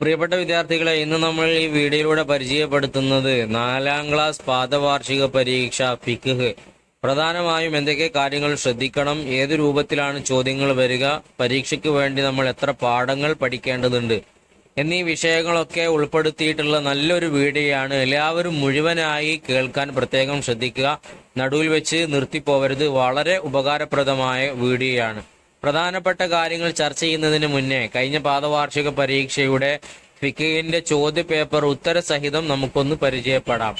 പ്രിയപ്പെട്ട വിദ്യാർത്ഥികളെ, ഇന്ന് നമ്മൾ ഈ വീഡിയോയിലൂടെ പരിചയപ്പെടുത്തുന്നത് 4ാം ക്ലാസ് പാദവാർഷിക പരീക്ഷ ഫിഖ്. പ്രധാനമായും എന്തൊക്കെ കാര്യങ്ങൾ ശ്രദ്ധിക്കണം, ഏത് രൂപത്തിലാണ് ചോദ്യങ്ങൾ വരിക, പരീക്ഷയ്ക്ക് വേണ്ടി നമ്മൾ എത്ര പാഠങ്ങൾ പഠിക്കേണ്ടതുണ്ട് എന്നീ വിഷയങ്ങളൊക്കെ ഉൾപ്പെടുത്തിയിട്ടുള്ള നല്ലൊരു വീഡിയോയാണ്. എല്ലാവരും മുഴുവനായി കേൾക്കാൻ പ്രത്യേകം ശ്രദ്ധിക്കുക. നടുവിൽ വെച്ച് നിർത്തിപ്പോവരുത്. വളരെ ഉപകാരപ്രദമായ വീഡിയോയാണ്. പ്രധാനപ്പെട്ട കാര്യങ്ങൾ ചർച്ച ചെയ്യുന്നതിന് മുന്നേ കഴിഞ്ഞ പാദവാർഷിക പരീക്ഷയുടെ ഫിഖിന്റെ ചോദ്യപേപ്പർ ഉത്തരസഹിതം നമുക്കൊന്ന് പരിചയപ്പെടാം.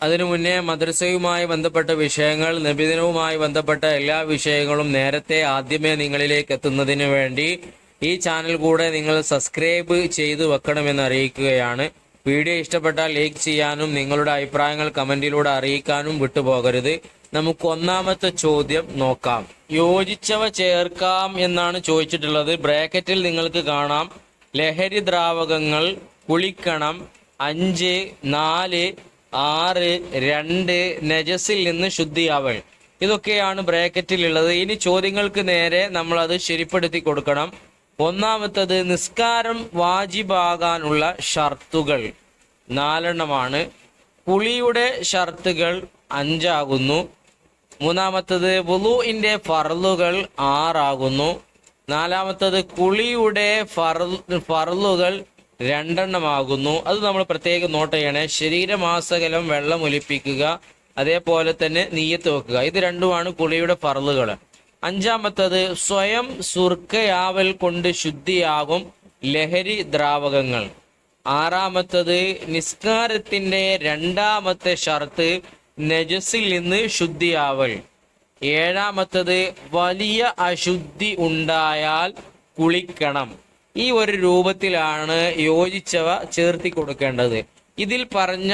അതിനു മുന്നേ മദ്രസയുമായി ബന്ധപ്പെട്ട വിഷയങ്ങൾ, നബിദിനവുമായി ബന്ധപ്പെട്ട എല്ലാ വിഷയങ്ങളും നേരത്തെ ആദ്യമേ നിങ്ങളിലേക്ക് എത്തുന്നതിന് വേണ്ടി ഈ ചാനൽ കൂടെ നിങ്ങൾ സബ്സ്ക്രൈബ് ചെയ്തു വെക്കണമെന്ന് അറിയിക്കുകയാണ്. വീഡിയോ ഇഷ്ടപ്പെട്ടാൽ ലൈക്ക് ചെയ്യാനും നിങ്ങളുടെ അഭിപ്രായങ്ങൾ കമന്റിലൂടെ അറിയിക്കാനും വിട്ടുപോകരുത്. നമുക്ക് ഒന്നാമത്തെ ചോദ്യം നോക്കാം. യോജിച്ചവ ചേർക്കാം എന്നാണ് ചോദിച്ചിട്ടുള്ളത്. ബ്രാക്കറ്റിൽ നിങ്ങൾക്ക് കാണാം ലഹരി ദ്രാവകങ്ങൾ, കുളിക്കണം, 5, 4, 6, 2, നജസിൽ നിന്ന് ശുദ്ധിയാവൽ. ഇതൊക്കെയാണ് ബ്രാക്കറ്റിലുള്ളത്. ഇനി ചോദ്യങ്ങൾക്ക് നേരെ നമ്മൾ അത് ശരിപ്പെടുത്തി കൊടുക്കണം. ഒന്നാമത്തത്, നിസ്കാരം വാജിബാകാനുള്ള ഷർത്തുകൾ 4 കുളിയുടെ ഷർത്തുകൾ 5 മൂന്നാമത്തത്, വുളൂഇന്റെ ഫർളുകൾ 6 നാലാമത്തത്, കുളിയുടെ ഫർളുകൾ 2 അത് നമ്മൾ പ്രത്യേകം നോട്ട് ചെയ്യണേ. ശരീരമാസകലം വെള്ളം ഒലിപ്പിക്കുക, അതേപോലെ തന്നെ നിയ്യത്ത് വെക്കുക. ഇത് 2 കുളിയുടെ ഫർളുകൾ. 5 സ്വയം സുർക്കയാവൽ കൊണ്ട് ശുദ്ധിയാകും ലഹരി ദ്രാവകങ്ങൾ. 6 നിസ്കാരത്തിന്റെ 2ാമത്തെ ഷർത്ത് നജസിൽ നിന്ന് ശുദ്ധിയാവൽ. 7 വലിയ അശുദ്ധി ഉണ്ടായാൽ കുളിക്കണം. ഈ ഒരു രൂപത്തിലാണ് യോജിച്ചവ ചേർത്തി കൊടുക്കേണ്ടത്. ഇതിൽ പറഞ്ഞ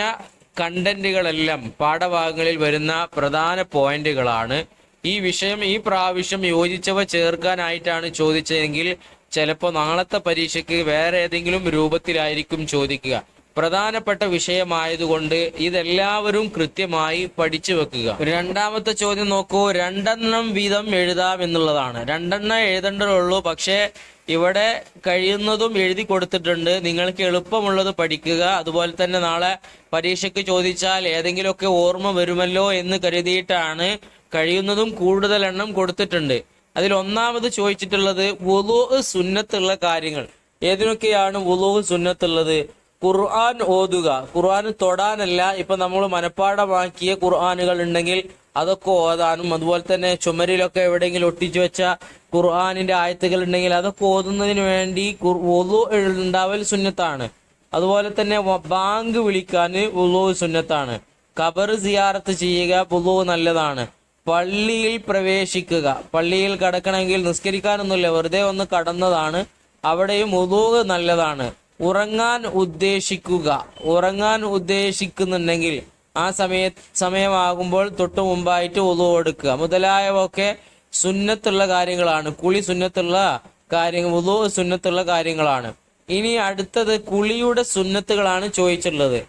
കണ്ടന്റുകളെല്ലാം പാഠഭാഗങ്ങളിൽ വരുന്ന പ്രധാന പോയിന്റുകളാണ്. ഈ വിഷയം ഈ പ്രാവശ്യം യോജിച്ചവ ചേർക്കാനായിട്ടാണ് ചോദിച്ചതെങ്കിൽ ചിലപ്പോൾ നാളത്തെ പരീക്ഷയ്ക്ക് വേറെ ഏതെങ്കിലും രൂപത്തിലായിരിക്കും ചോദിക്കുക. പ്രധാനപ്പെട്ട വിഷയമായതുകൊണ്ട് ഇതെല്ലാവരും കൃത്യമായി പഠിച്ചു വെക്കുക. 2ാമത്തെ ചോദ്യം നോക്കൂ. 2 വീതം എഴുതാം എന്നുള്ളതാണ്. 2 എഴുതേണ്ടതുള്ളൂ. പക്ഷേ ഇവിടെ കഴിയുന്നതും എഴുതി കൊടുത്തിട്ടുണ്ട്. നിങ്ങൾക്ക് എളുപ്പമുള്ളത് പഠിക്കുക. അതുപോലെ തന്നെ നാളെ പരീക്ഷയ്ക്ക് ചോദിച്ചാൽ ഏതെങ്കിലുമൊക്കെ ഓർമ്മ വരുമല്ലോ എന്ന് കരുതിയിട്ടാണ് കഴിയുന്നതും കൂടുതൽ എണ്ണം കൊടുത്തിട്ടുണ്ട്. അതിൽ ഒന്നാമത് ചോദിച്ചിട്ടുള്ളത് വുളൂ സുന്നത്തുള്ള കാര്യങ്ങൾ. ഏതിനൊക്കെയാണ് വുളൂ സുന്നത്തുള്ളത്? ഖുർആൻ ഓതുക. ഖുർആൻ തൊടാനല്ല. ഇപ്പൊ നമ്മൾ മനഃപ്പാഠമാക്കിയ ഖുർആനുകൾ ഉണ്ടെങ്കിൽ അതൊക്കെ ഓതാനും, അതുപോലെ തന്നെ ചുമരിലൊക്കെ എവിടെയെങ്കിലും ഒട്ടിച്ചു വെച്ച ഖുർആനിന്റെ ആയത്തുകൾ ഉണ്ടെങ്കിൽ അതൊക്കെ ഓതുന്നതിന് വേണ്ടി വുളൂ ഉണ്ടാവൽ സുന്നത്താണ്. അതുപോലെ തന്നെ ബാങ്ക് വിളിക്കാൻ വുളൂ സുന്നത്താണ്. ഖബർ സിയാറത്ത് ചെയ്യുക വുളൂ നല്ലതാണ്. പള്ളിയിൽ പ്രവേശിക്കുക, പള്ളിയിൽ കടക്കണമെങ്കിൽ നിസ്കരിക്കാനൊന്നുമില്ല, വെറുതെ ഒന്ന് കടന്നതാണ്, അവിടെയും വുളൂ നല്ലതാണ്. ഉറങ്ങാൻ ഉദ്ദേശിക്കുന്നുണ്ടെങ്കിൽ ആ സമയമാകുമ്പോൾ തൊട്ടു മുമ്പായിട്ട് വുളൂ എടുക്കുക. മുതലായവയൊക്കെ സുന്നത്തുള്ള കാര്യങ്ങളാണ്. കുളി സുന്നത്തുള്ള കാര്യങ്ങൾ, വുളൂ സുന്നത്തുള്ള കാര്യങ്ങളാണ്. ഇനി അടുത്തത് കുളിയുടെ സുന്നത്തുകളാണ് ചോദിച്ചിട്ടുള്ളത്.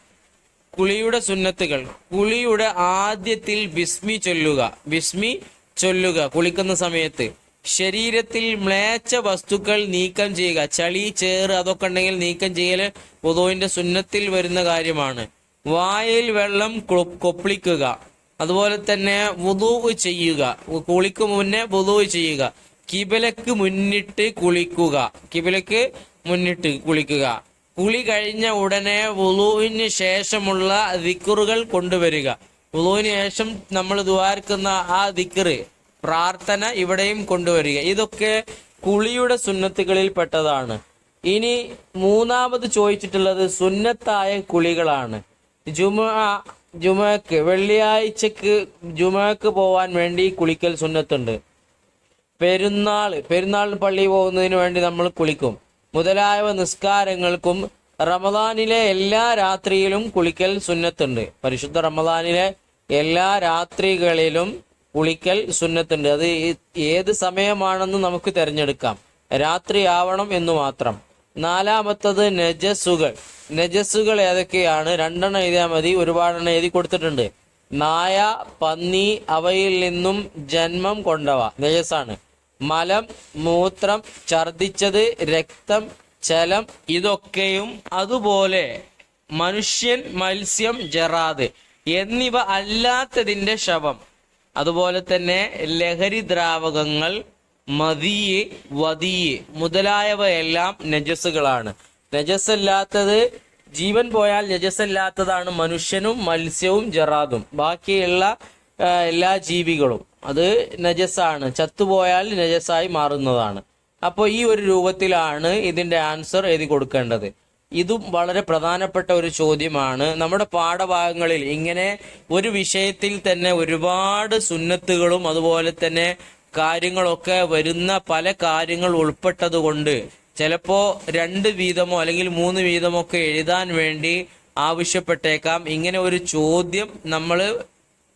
കുളിയുടെ സുന്നത്തുകൾ. കുളിയുടെ ആദ്യത്തിൽ ബിസ്മി ചൊല്ലുക കുളിക്കുന്ന സമയത്ത്. ശരീരത്തിൽ മ്ലേച്ഛ വസ്തുക്കൾ നീക്കം ചെയ്യുക. ചളി, ചേറ് അതൊക്കെ ഉണ്ടെങ്കിൽ നീക്കം ചെയ്യൽ വുളൂഇന്റെ സുന്നത്തിൽ വരുന്ന കാര്യമാണ്. വായിൽ വെള്ളം കൊപ്പിളിക്കുക. അതുപോലെ തന്നെ വുളൂ ചെയ്യുക. കുളിക്ക് മുന്നേ വുളൂ ചെയ്യുക. കിബിലക്ക് മുന്നിട്ട് കുളിക്കുക. കുളി കഴിഞ്ഞ ഉടനെ വുളൂഇന് ശേഷമുള്ള ദിക്റുകൾ കൊണ്ടുവരിക. വുളൂഇന് ശേഷം നമ്മൾ ദുആർക്കുന്ന ആ ദിക്റ്, പ്രാർത്ഥന ഇവിടെയും കൊണ്ടുവരിക. ഇതൊക്കെ കുളിയുടെ സുന്നത്തുകളിൽ പെട്ടതാണ്. ഇനി മൂന്നാമത് ചോദിച്ചിട്ടുള്ളത് സുന്നത്തായ കുളികളാണ്. വെള്ളിയാഴ്ചക്ക് ജുമക്ക് പോവാൻ വേണ്ടി കുളിക്കൽ സുന്നത്തുണ്ട്. പെരുന്നാളിന് പള്ളി പോകുന്നതിന് വേണ്ടി നമ്മൾ കുളിക്കും. മുതലായ നിസ്കാരങ്ങൾക്കും റമദാനിലെ എല്ലാ രാത്രിയിലും കുളിക്കൽ സുന്നത്തുണ്ട്. പരിശുദ്ധ റമദാനിലെ എല്ലാ രാത്രികളിലും കുളിക്കൽ സുന്നത്തുണ്ട്. അത് ഏത് സമയമാണെന്ന് നമുക്ക് തിരഞ്ഞെടുക്കാം. രാത്രി ആവണം എന്ന് മാത്രം. 4ാമത്തത് നജസുകൾ ഏതൊക്കെയാണ്? 2 എഴുതിയാൽ മതി, ഒരുപാടെണ്ണം എഴുതി കൊടുത്തിട്ടുണ്ട്. നായ, പന്നി അവയിൽ നിന്നും ജന്മം കൊണ്ടവ നജസാണ്. മലം, മൂത്രം, ഛർദിച്ചത്, രക്തം, ജലം, ഇതൊക്കെയും അതുപോലെ മനുഷ്യൻ, മത്സ്യം, ജറാദ് എന്നിവ അല്ലാത്തതിൻ്റെ ശവം, അതുപോലെ തന്നെ ലഹരി ദ്രാവകങ്ങൾ, മദിയ്, വദിയ് മുതലായവയെല്ലാം നജസ്സുകളാണ്. നജസ്സല്ലാത്തത്, ജീവൻ പോയാൽ നജസ്സല്ലാത്തതാണ് മനുഷ്യനും മത്സ്യവും ജറാദും. ബാക്കിയുള്ള എല്ലാ ജീവികളും അത് നജസ്സാണ്, ചത്തുപോയാൽ നജസ്സായി മാറുന്നതാണ്. അപ്പോൾ ഈ ഒരു രൂപത്തിലാണ് ഇതിൻ്റെ ആൻസർ എഴുതി കൊടുക്കേണ്ടത്. ഇതും വളരെ പ്രധാനപ്പെട്ട ഒരു ചോദ്യമാണ്. നമ്മുടെ പാഠഭാഗങ്ങളിൽ ഇങ്ങനെ ഒരു വിഷയത്തിൽ തന്നെ ഒരുപാട് സുന്നത്തുകളും അതുപോലെ തന്നെ കാര്യങ്ങളൊക്കെ വരുന്ന പല കാര്യങ്ങൾ ഉൾപ്പെട്ടത് കൊണ്ട് ചിലപ്പോൾ 2 വീതമോ അല്ലെങ്കിൽ 3 വീതമോ ഒക്കെ എഴുതാൻ വേണ്ടി ആവശ്യപ്പെട്ടേക്കാം. ഇങ്ങനെ ഒരു ചോദ്യം നമ്മൾ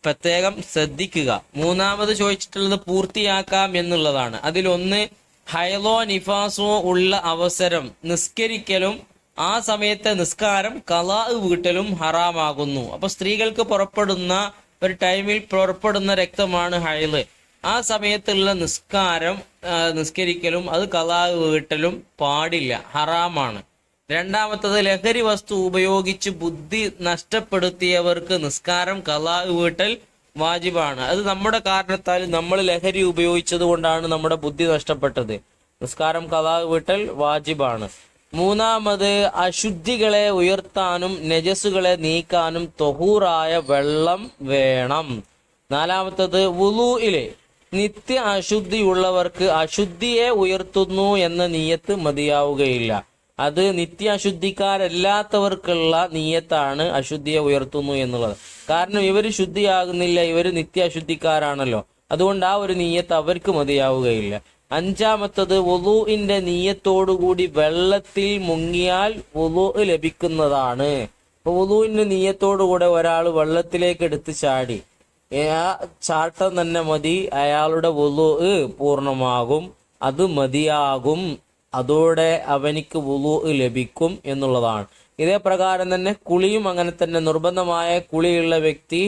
പ്രത്യേകം ശ്രദ്ധിക്കുക. മൂന്നാമത് ചോദിച്ചിട്ടുള്ളത് പൂർത്തിയാക്കാം എന്നുള്ളതാണ്. അതിലൊന്ന് ഹൈലോ നിഫാസോ ഉള്ള അവസരം നിസ്കരിക്കലും ആ സമയത്തെ നിസ്കാരം ഖളാ വീട്ടലും ഹറാമാകുന്നു. അപ്പൊ സ്ത്രീകൾക്ക് പുറപ്പെടുന്ന ഒരു ടൈമിൽ പുറപ്പെടുന്ന രക്തമാണ് ഹൈല്. ആ സമയത്തുള്ള നിസ്കരിക്കലും അത് ഖളാ വീട്ടലും പാടില്ല, ഹറാമാണ്. രണ്ടാമത്തത് ലഹരി വസ്തു ഉപയോഗിച്ച് ബുദ്ധി നഷ്ടപ്പെടുത്തിയവർക്ക് നിസ്കാരം ഖളാ വീട്ടൽ വാജിബാണ്. അത് നമ്മുടെ കാരണത്താൽ നമ്മൾ ലഹരി ഉപയോഗിച്ചത് കൊണ്ടാണ് നമ്മുടെ ബുദ്ധി നഷ്ടപ്പെട്ടത്. നിസ്കാരം ഖളാ വീട്ടൽ വാജിബാണ്. മൂന്നാമത് അശുദ്ധികളെ ഉയർത്താനും നജസുകളെ നീക്കാനും തൊഹൂറായ വെള്ളം വേണം. നാലാമത്തത് വുളൂഇലെ നിത്യ അശുദ്ധിയുള്ളവർക്ക് അശുദ്ധിയെ ഉയർത്തുന്നു എന്ന നിയ്യത്ത് മതിയാവുകയില്ല. അത് നിത്യ അശുദ്ധിക്കാരല്ലാത്തവർക്കുള്ള നിയ്യത്താണ് അശുദ്ധിയെ ഉയർത്തുന്നു എന്നുള്ളത്. കാരണം ഇവർ ശുദ്ധിയാകുന്നില്ല, ഇവർ നിത്യ അശുദ്ധിക്കാരാണല്ലോ. അതുകൊണ്ട് ആ ഒരു നിയ്യത്ത് അവർക്ക് മതിയാവുകയില്ല. അഞ്ചാമത്തത് വുളൂഇന്റെ നിയ്യത്തോടുകൂടി വെള്ളത്തിൽ മുങ്ങിയാൽ വുളൂ ലഭിക്കുന്നതാണ്. അപ്പൊ വുളൂഇന്റെ നിയ്യത്തോടുകൂടെ ഒരാൾ വെള്ളത്തിലേക്ക് എടുത്ത് ചാടി, ആ ചാട്ടം തന്നെ മതി, അയാളുടെ വുളൂ പൂർണ്ണമാകും, അത് മതിയാകും, അതോടെ അവനിക്ക് വുളൂ ലഭിക്കും എന്നുള്ളതാണ്. ഇതേ പ്രകാരം തന്നെ കുളിയും അങ്ങനെ തന്നെ. നിർബന്ധമായ കുളിയുള്ള വ്യക്തി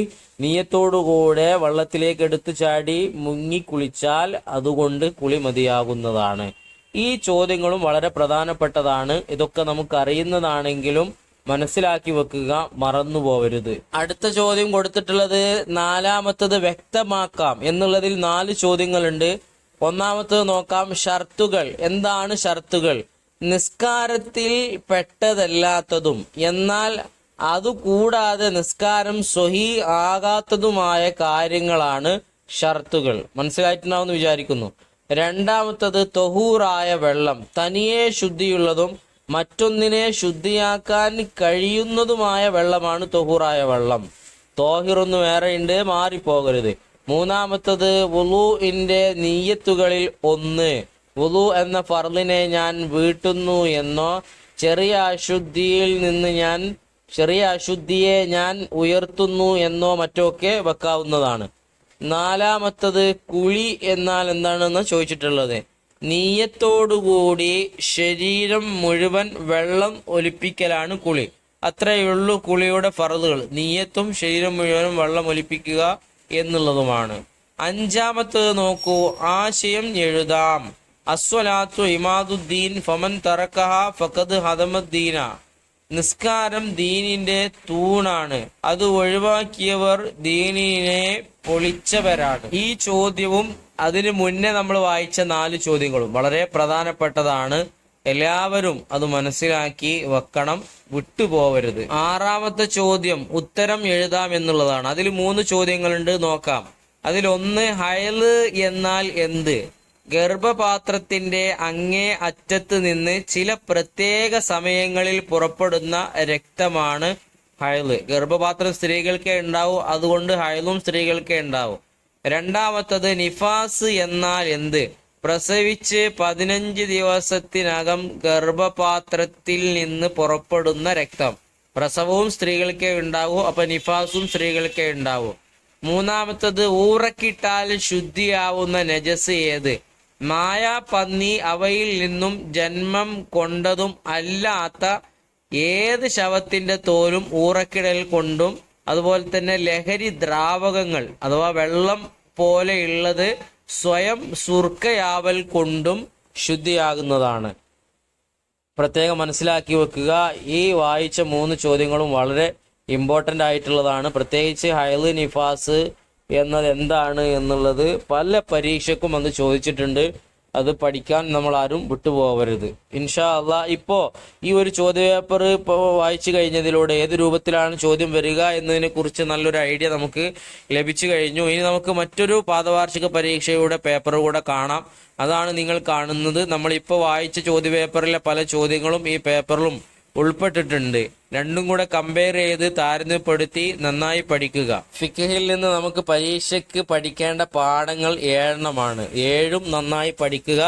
നിയ്യത്തോടുകൂടെ വെള്ളത്തിലേക്ക് എടുത്തു ചാടി മുങ്ങി കുളിച്ചാൽ അതുകൊണ്ട് കുളി മതിയാകുന്നതാണ്. ഈ ചോദ്യങ്ങളും വളരെ പ്രധാനപ്പെട്ടതാണ്. ഇതൊക്കെ നമുക്ക് അറിയുന്നതാണെങ്കിലും മനസ്സിലാക്കി വെക്കുക, മറന്നു പോവരുത്. അടുത്ത ചോദ്യം കൊടുത്തിട്ടുള്ളത് നാലാമത്തത് വ്യക്തമാക്കാം എന്നുള്ളതിൽ 4 ചോദ്യങ്ങളുണ്ട്. ഒന്നാമത്തത് നോക്കാം, ഷർത്തുകൾ. എന്താണ് ഷർത്തുകൾ? നിസ്കാരത്തിൽ പെട്ടതല്ലാത്തതും എന്നാൽ അതുകൂടാതെ നിസ്കാരം സ്വഹീ ആകാത്തതുമായ കാര്യങ്ങളാണ് ഷർത്തുകൾ. മനസ്സിലായിട്ടുണ്ടാവുമെന്ന് വിചാരിക്കുന്നു. രണ്ടാമത്തത് തൊഹൂറായ വെള്ളം, തനിയെ ശുദ്ധിയുള്ളതും മറ്റൊന്നിനെ ശുദ്ധിയാക്കാൻ കഴിയുന്നതുമായ വെള്ളമാണ് തൊഹൂറായ വെള്ളം. തോഹിറൊന്ന് വേറെയുണ്ട്, മാറിപ്പോകരുത്. മൂന്നാമത്തത് വുളൂഇന്റെ നിയ്യത്തുകളിൽ ഒന്ന്, വുളൂ എന്ന ഫർളിനെ ഞാൻ വീട്ടുന്നു എന്നോ ചെറിയ അശുദ്ധിയെ ഞാൻ ഉയർത്തുന്നു എന്നോ മറ്റൊക്കെ വെക്കാവുന്നതാണ്. നാലാമത്തത് കുളി എന്നാൽ എന്താണെന്ന് ചോദിച്ചിട്ടുള്ളത്. നീയത്തോടുകൂടി ശരീരം മുഴുവൻ വെള്ളം ഒലിപ്പിക്കലാണ് കുളി. അത്രയുള്ളൂ കുളിയുടെ ഫർളുകൾ. നീയത്തും ശരീരം മുഴുവനും വെള്ളം ഒലിപ്പിക്കുക എന്നുള്ളതുമാണ്. അഞ്ചാമത്തത് നോക്കൂ, ആശയം എഴുതാം. അസ്വലാത്തു ഇമാദുദ്ദീൻ ഫമൻ തറക്കഹ ഫഖദ് ഹദമദ്ദീന. നിസ്കാരം ദീനിന്റെ തൂണാണ്, അത് ഒഴിവാക്കിയവർ ദീനിനെ പൊളിച്ചവരാണ്. ഈ ചോദ്യവും അതിനു മുന്നേ നമ്മൾ വായിച്ച 4 ചോദ്യങ്ങളും വളരെ പ്രധാനപ്പെട്ടതാണ്. എല്ലാവരും അത് മനസ്സിലാക്കി വെക്കണം, വിട്ടുപോവരുത്. ആറാമത്തെ ചോദ്യം ഉത്തരം എഴുതാം എന്നുള്ളതാണ്. അതിൽ 3 ചോദ്യങ്ങളുണ്ട്, നോക്കാം. അതിലൊന്ന്, ഹൈല് എന്നാൽ എന്ത്? ഗർഭപാത്രത്തിന്റെ അങ്ങേ അറ്റത്ത് നിന്ന് ചില പ്രത്യേക സമയങ്ങളിൽ പുറപ്പെടുന്ന രക്തമാണ് ഹൈല്. ഗർഭപാത്രം സ്ത്രീകൾക്കേ ഉണ്ടാവൂ, അതുകൊണ്ട് ഹൈലും സ്ത്രീകൾക്കേ ഉണ്ടാവൂ. രണ്ടാമത്തത്, നിഫാസ് എന്നാൽ എന്ത്? പ്രസവിച്ച് 15 ദിവസത്തിനകം ഗർഭപാത്രത്തിൽ നിന്ന് പുറപ്പെടുന്ന രക്തം. പ്രസവവും സ്ത്രീകൾക്കേ ഉണ്ടാവൂ, അപ്പൊ നിഫാസും സ്ത്രീകൾക്കേ ഉണ്ടാവൂ. മൂന്നാമത്തത്, ഊറക്കിട്ടാൽ ശുദ്ധിയാവുന്ന നജസ് ഏത്? മായ, പന്നി അവയിൽ നിന്നും ജന്മം കൊണ്ടതും അല്ലാത്ത ഏത് ശവത്തിന്റെ തോലും ഊറക്കിടൽ കൊണ്ടും അതുപോലെ തന്നെ ലഹരി ദ്രാവകങ്ങൾ അഥവാ വെള്ളം പോലെയുള്ളത് സ്വയം സുർക്കയാവൽ കൊണ്ടും ശുദ്ധിയാകുന്നതാണ്. പ്രത്യേകം മനസ്സിലാക്കി വെക്കുക. ഈ വായിച്ച 3 ചോദ്യങ്ങളും വളരെ ഇമ്പോർട്ടൻ്റ് ആയിട്ടുള്ളതാണ്. പ്രത്യേകിച്ച് ഹൈള് നിഫാസ് എന്നത് എന്താണ് എന്നുള്ളത് പല പരീക്ഷയ്ക്കും അത് ചോദിച്ചിട്ടുണ്ട്. അത് പഠിക്കാൻ നമ്മൾ ആരും വിട്ടുപോകരുത് ഇൻഷാ അള്ളാ. ഇപ്പോൾ ഈ ഒരു ചോദ്യപേപ്പർ ഇപ്പോൾ വായിച്ചു കഴിഞ്ഞതിലൂടെ ഏത് രൂപത്തിലാണ് ചോദ്യം വരിക എന്നതിനെ കുറിച്ച് നല്ലൊരു ഐഡിയ നമുക്ക് ലഭിച്ചു കഴിഞ്ഞു. ഇനി നമുക്ക് മറ്റൊരു പാദവാർഷിക പരീക്ഷയുടെ പേപ്പർ കൂടെ കാണാം. അതാണ് നിങ്ങൾ കാണുന്നത്. നമ്മളിപ്പോൾ വായിച്ച ചോദ്യപേപ്പറിലെ പല ചോദ്യങ്ങളും ഈ പേപ്പറിലും ഉൾപ്പെട്ടിട്ടുണ്ട്. രണ്ടും കൂടെ കമ്പയർ ചെയ്ത് താരതമ്യപ്പെടുത്തി നന്നായി പഠിക്കുക. ഫിഖ്ഹിൽ നിന്ന് നമുക്ക് പരീക്ഷയ്ക്ക് പഠിക്കേണ്ട പാഠങ്ങൾ 7 7ഉം നന്നായി പഠിക്കുക.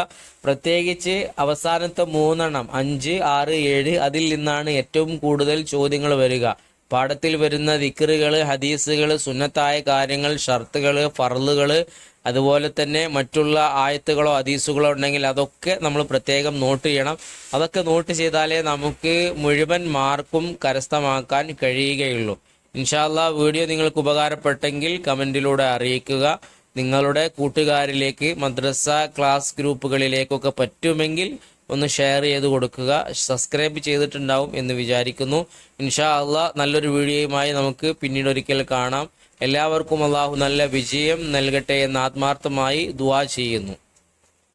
പ്രത്യേകിച്ച് അവസാനത്തെ 3 5, 6, 7 അതിൽ നിന്നാണ് ഏറ്റവും കൂടുതൽ ചോദ്യങ്ങൾ വരിക. പാഠത്തിൽ വരുന്ന ദിക്റുകൾ, ഹദീസുകൾ, സുന്നത്തായ കാര്യങ്ങൾ, ഷർത്തുകൾ, ഫർളുകൾ, അതുപോലെ തന്നെ മറ്റുള്ള ആയത്തുകളോ ഹദീസുകളോ ഉണ്ടെങ്കിൽ അതൊക്കെ നമ്മൾ പ്രത്യേകം നോട്ട് ചെയ്യണം. അതൊക്കെ നോട്ട് ചെയ്താലേ നമുക്ക് മുഴുവൻ മാർക്കും കരസ്ഥമാക്കാൻ കഴിയുകയുള്ളൂ. ഇൻഷാ അല്ലാഹ് വീഡിയോ നിങ്ങൾക്ക് ഉപകാരപ്പെട്ടെങ്കിൽ കമൻറ്റിലൂടെ അറിയിക്കുക. നിങ്ങളുടെ കൂട്ടുകാരിലേക്ക്, മദ്രസ ക്ലാസ് ഗ്രൂപ്പുകളിലേക്കൊക്കെ പറ്റുമെങ്കിൽ ഒന്ന് ഷെയർ ചെയ്ത് കൊടുക്കുക. സബ്സ്ക്രൈബ് ചെയ്തിട്ടുണ്ടാവും എന്ന് വിചാരിക്കുന്നു. ഇൻഷാ അല്ലാഹ് നല്ലൊരു വീഡിയോയുമായി നമുക്ക് പിന്നീട് ഒരിക്കൽ കാണാം. എല്ലാവർക്കും അല്ലാഹു നല്ല വിജയം നൽകട്ടെ എന്ന് ആത്മാർത്ഥമായി ദുആ ചെയ്യുന്നു.